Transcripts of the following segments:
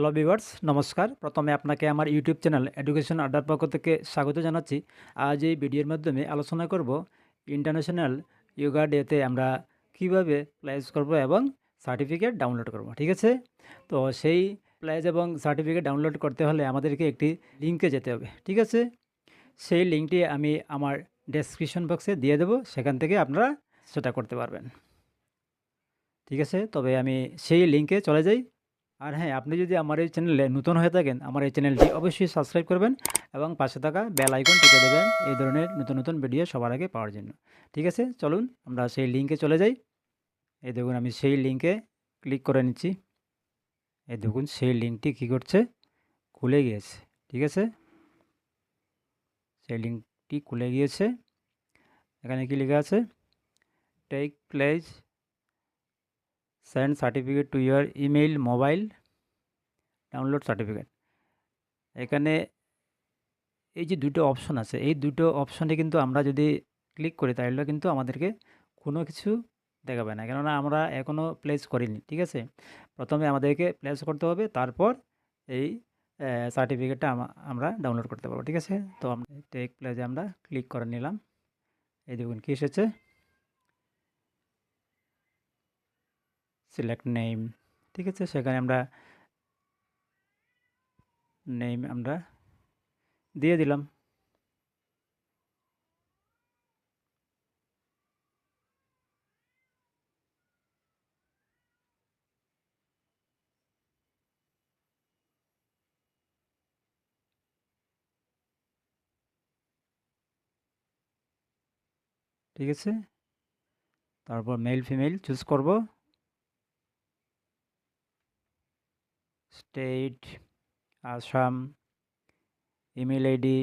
Hello viewers, নমস্কার। প্রথমে আপনাকে আমার ইউটিউব চ্যানেল এডুকেশন আড্ডার পক্ষ থেকে স্বাগত জানাচ্ছি। আজ এই ভিডিওর মাধ্যমে আলোচনা করব ইন্টারন্যাশনাল যোগা ডেতে আমরা কিভাবে প্লেস করব এবং সার্টিফিকেট ডাউনলোড করব। ঠিক আছে? তো সেই প্লেস এবং সার্টিফিকেট ডাউনলোড করতে হলে আমাদেরকে একটি লিঙ্কে যেতে হবে। ঠিক আছে? সেই লিঙ্কটি আমি আমার ডেসক্রিপশন বক্সে দিয়ে দেব। সেখান থেকে আপনারা সেটা করতে পারবেন। ঠিক আছে? তবে আমি সেই লিঙ্কে চলে যাই। আর হ্যাঁ, আপনি যদি আমার এই চ্যানেলে নতুন হয়ে থাকেন, আমার এই চ্যানেলটি অবশ্যই সাবস্ক্রাইব করবেন এবং পাশে থাকা বেল আইকন টিপে দেবেন এই ধরনের নতুন নতুন ভিডিও সবার আগে পাওয়ার জন্য। ঠিক আছে? চলুন আমরা সেই লিঙ্কে চলে যাই। এই দেখুন আমি সেই লিঙ্কে ক্লিক করে নিচ্ছি। এই দেখুন সেই লিঙ্কটি কী করছে? খুলে গিয়েছে। ঠিক আছে? সেই লিঙ্কটি খুলে গিয়েছে। এখানে কি লেখা আছে? Take place send certificate to your email mobile download certificate. এখানে এই যে দুটো অপশন আছে, এই দুটো অপশনে কিন্তু আমরা যদি ক্লিক করি তাহলে কিন্তু আমাদেরকে কোনো কিছু দেখাবে না, কেননা আমরা এখনও প্লেস করিনি। ঠিক আছে? প্রথমে আমাদেরকে প্লেস করতে হবে, তারপর এই সার্টিফিকেটটা আমরা ডাউনলোড করতে পারবো। ঠিক আছে? তো আমরা টেক প্লেসে আমরা ক্লিক করে নিলাম। এই দেখুন কী এসেছে, সিলেক্ট নেম। ঠিক আছে? সেখানে আমরা নেম আমরা দিয়ে দিলাম। ঠিক আছে? তারপর মেল ফিমেল চুজ করব, স্টেট আসাম, ইমেল আইডি,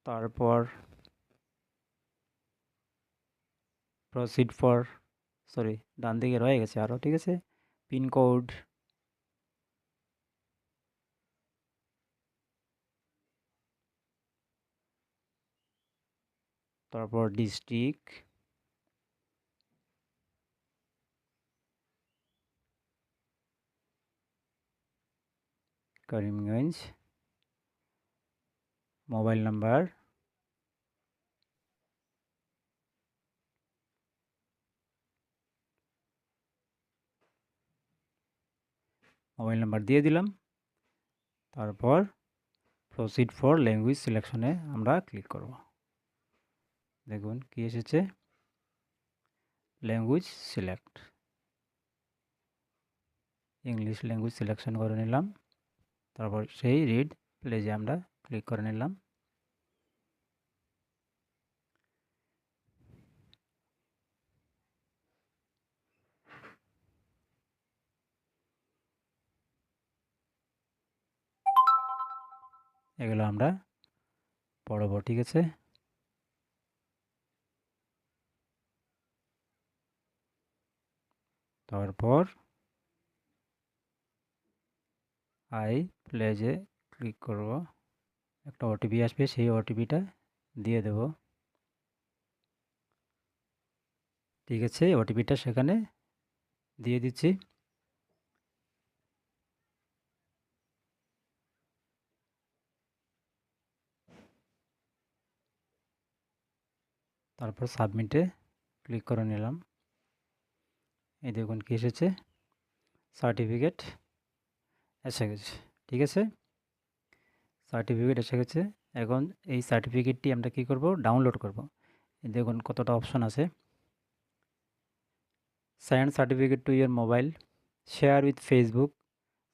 তারপর প্রসিড ফর, সরি ডান দিকে রয়ে গেছে আরও। ঠিক আছে? পিনকোড, তারপর ডিস্ট্রিক্ট, করিমগঞ্জ, মোবাইল নাম্বার, দিয়ে দিলাম। তারপর প্রসিড ফর ল্যাঙ্গুয়েজ সিলেকশনে আমরা ক্লিক করব। দেখুন কি এসেছে, language select, English language selection করে নিলাম। তারপর সেই রিড প্লেজে আমরা ক্লিক করে নিলাম। এগুলো আমরা পড়ব। ঠিক আছে? তারপর আই প্লেজে ক্লিক করব। একটা ওটিপি আসবে, সেই ওটিপিটা দিয়ে দেব। ঠিক আছে? ওটিপিটা সেখানে দিয়ে দিচ্ছি। তারপর সাবমিটে ক্লিক করে নিলাম। এই দেখুন কি এসেছে, সার্টিফিকেট এসে গেছে। ঠিক আছে? সার্টিফিকেট এসে গেছে। এখন এই সার্টিফিকেটটি আমরা কি করব? ডাউনলোড করব। এই দেখুন কতটা অপশন আছে। Send certificate to your mobile, share with Facebook,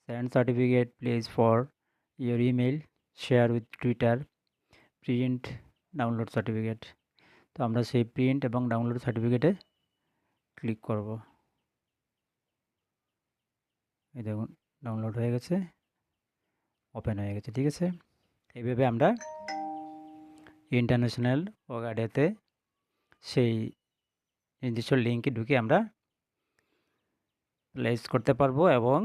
send certificate place for your email, share with Twitter, print download certificate. তো আমরা সেই প্রিন্ট এবং ডাউনলোড সার্টিফিকেটে ক্লিক করব। এই দেখুন ডাউনলোড হয়ে গেছে, ওপেন হয়ে গেছে। ঠিক আছে? এইভাবে আমরা ইন্টারন্যাশনাল ওয়াগাডেতে সেই নির্দিষ্ট লিঙ্কে ঢুকে আমরা প্লেস করতে পারবো এবং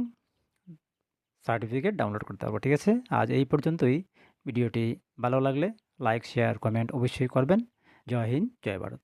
সার্টিফিকেট ডাউনলোড করতে পারবো। ঠিক আছে? আজ এই পর্যন্তই। ভিডিওটি ভালো লাগলে লাইক, শেয়ার, কমেন্ট অবশ্যই করবেন। জয় হিন্দ, জয় ভারত।